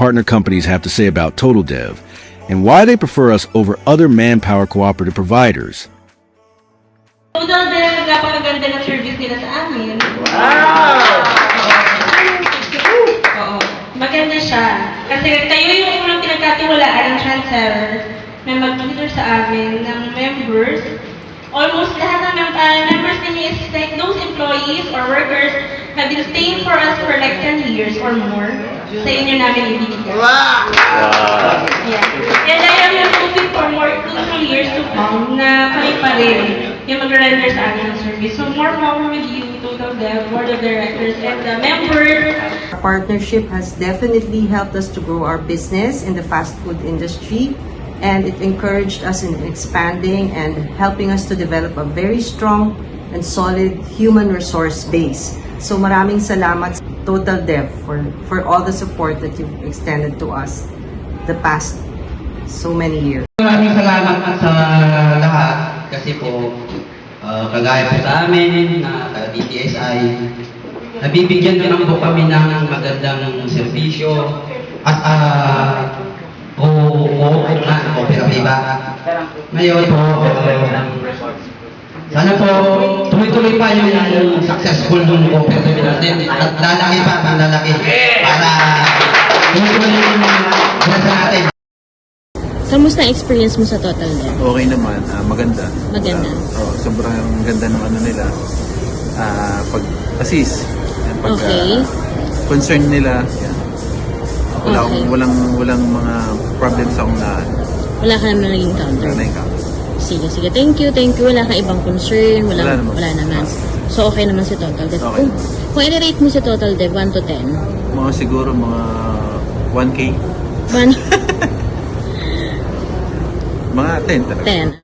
partner companies have to say about Total Dev and why they prefer us over other manpower cooperative providers. Total Dev, napakaganda ng service nila sa amin. Oo, maganda siya. Kasi kayo yung unang pinagkatiwalaan ng transfer na mag-tutor sa amin ng members. Almost lahat ng members niya is like those employees or workers have been staying for us for like 10 years or more. Sa inyo namin ibigay. Yeah. And I am hoping for more 2 years to come na kami pa rin yung mag-render sa amin ng service. So more power with you, Total Dev, Board of Directors, and the members. Our partnership has definitely helped us to grow our business in the fast food industry, and it encouraged us in expanding and helping us to develop a very strong and solid human resource base. So maraming salamat Total Dev for all the support that you've extended to us the past so many years. Maraming salamat sa lahat kasi po kagaya po sa amin na taga-DTSI, nabibigyan naman po kami ng magandang serbisyo at kooperatiba. Ngayon po, sana po tuloy-tuloy pa yung successful ng kooperatiba natin at lalaki pa ang lalaki para tuloy-tuloy yung sa natin. Kamusta ang experience mo sa Total Dev? Okay naman, maganda. Maganda. Sobrang ganda ng ano nila. Pag-assist. Pag, Okay. concern nila. Yan. Okay. Walang mga problems akong Wala ka naman naging counter? na-encounter. Sige. Thank you. Wala kang ibang concern? Wala naman. Wala naman. So, okay naman si Total Dev. Okay. Kung i-rate mo si Total Dev, 1 to 10? Mga siguro mga 1K. 1? Mga 10 talaga. 10.